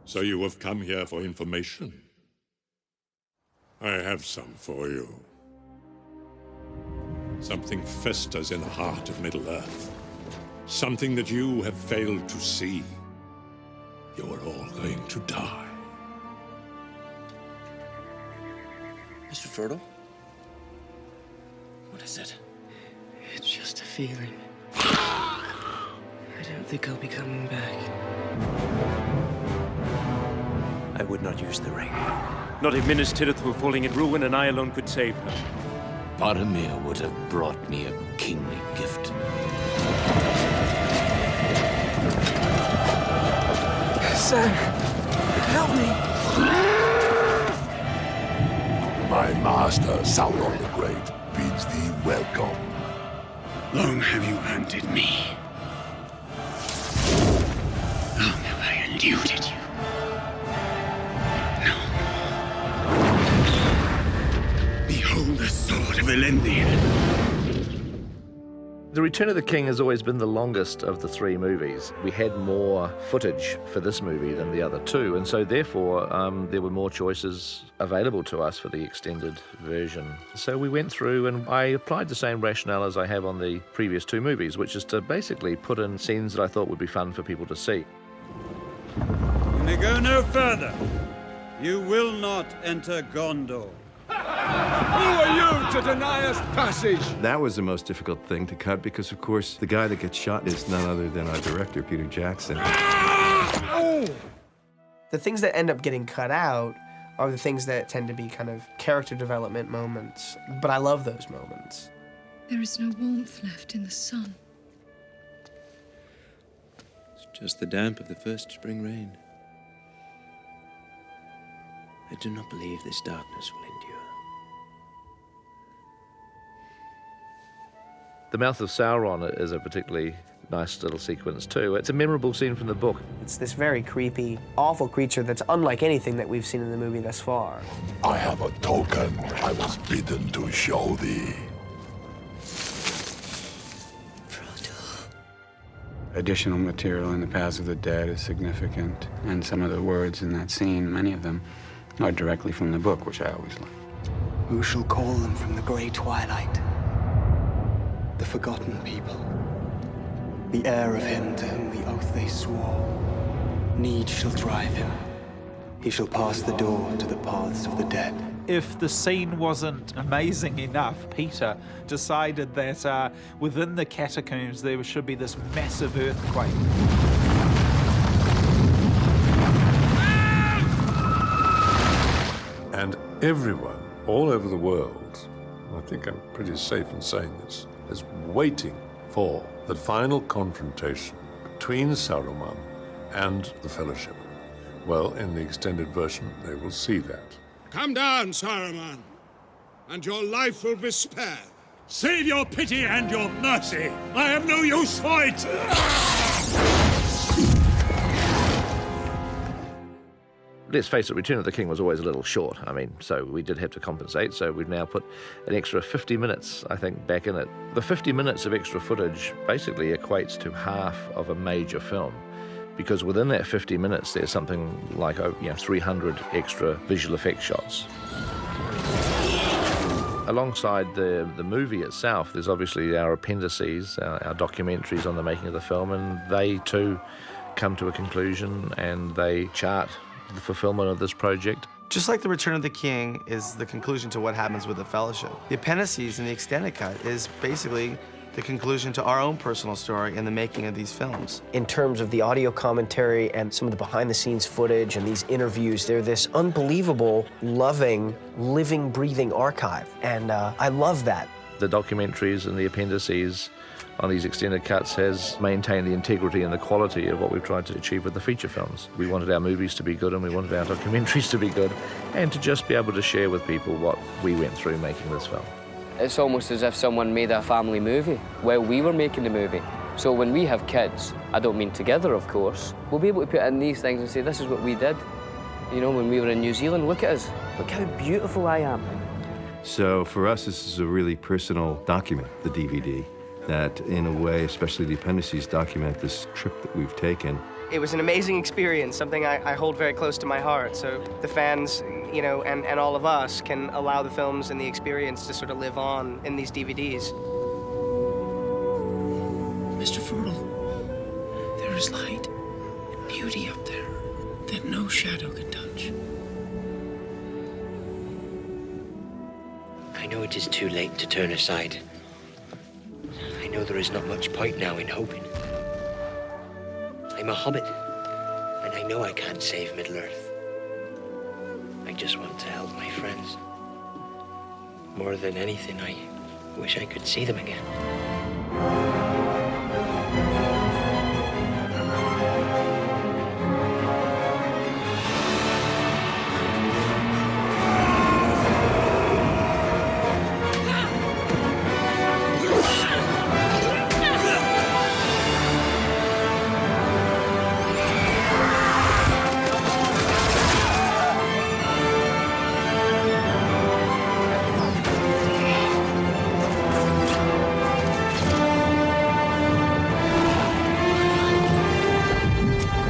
So you have come here for information? I have some for you. Something festers in the heart of Middle-earth. Something that you have failed to see. You are all going to die. Mr. Frodo? What is it? It's just a feeling. I don't think I'll be coming back. I would not use the ring. Not if Minas Tirith were falling in ruin and I alone could save her. Boromir would have brought me a kingly gift. Sam, help me. My master, Sauron the Great, bids thee welcome. Long have you hunted me. Long have I eluded you. Now, behold the sword of Elendil. The Return of the King has always been the longest of the three movies. We had more footage for this movie than the other two, and so therefore there were more choices available to us for the extended version. So we went through and I applied the same rationale as I have on the previous two movies, which is to basically put in scenes that I thought would be fun for people to see. You may go no further. You will not enter Gondor. Who are you to deny us passage? That was the most difficult thing to cut because, of course, the guy that gets shot is none other than our director, Peter Jackson. The things that end up getting cut out are the things that tend to be kind of character development moments, but I love those moments. There is no warmth left in the sun. It's just the damp of the first spring rain. I do not believe this darkness will endure. The Mouth of Sauron is a particularly nice little sequence too. It's a memorable scene from the book. It's this very creepy, awful creature that's unlike anything that we've seen in the movie thus far. I have a token I was bidden to show thee. Additional material in the Paths of the Dead is significant, and some of the words in that scene, many of them, are directly from the book, which I always like. Who shall call them from the grey twilight? The forgotten people. The heir of him to whom the oath they swore. Need shall drive him. He shall pass the door to the paths of the dead. If the scene wasn't amazing enough, Peter decided that within the catacombs there should be this massive earthquake. And everyone all over the world, I think I'm pretty safe in saying this, is waiting for the final confrontation between Saruman and the Fellowship. Well, in the extended version, they will see that. Come down, Saruman, and your life will be spared. Save your pity and your mercy! I have no use for it! Let's face it, Return of the King was always a little short. I mean, so we did have to compensate, so we've now put an extra 50 minutes, I think, back in it. The 50 minutes of extra footage basically equates to half of a major film, because within that 50 minutes, there's something like 300 extra visual effects shots. Alongside the movie itself, there's obviously our appendices, our documentaries on the making of the film, and they too come to a conclusion and they chart the fulfillment of this project. Just like The Return of the King is the conclusion to what happens with the Fellowship, the appendices in the extended cut is basically the conclusion to our own personal story in the making of these films. In terms of the audio commentary and some of the behind-the-scenes footage and these interviews, they're this unbelievable, loving, living, breathing archive, and I love that. The documentaries and the appendices on these extended cuts has maintained the integrity and the quality of what we've tried to achieve with the feature films. We wanted our movies to be good and we wanted our documentaries to be good and to just be able to share with people what we went through making this film. It's almost as if someone made a family movie while we were making the movie. So when we have kids, I don't mean together, of course, we'll be able to put in these things and say, this is what we did. You know, when we were in New Zealand, look at us. Look how beautiful I am. So for us, this is a really personal document, the DVD, that in a way, especially the appendices, document this trip that we've taken It was an amazing experience, something I hold very close to my heart. So the fans, you know, and all of us can allow the films and the experience to sort of live on in these DVDs. Mr. Frodo, there is light and beauty up there that no shadow can touch. I know it is too late to turn aside. I know there is not much point now in hoping. I'm a hobbit, and I know I can't save Middle-earth. I just want to help my friends. More than anything, I wish I could see them again.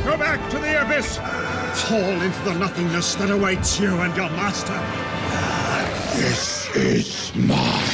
Go back to the abyss! Fall into the nothingness that awaits you and your master. This is my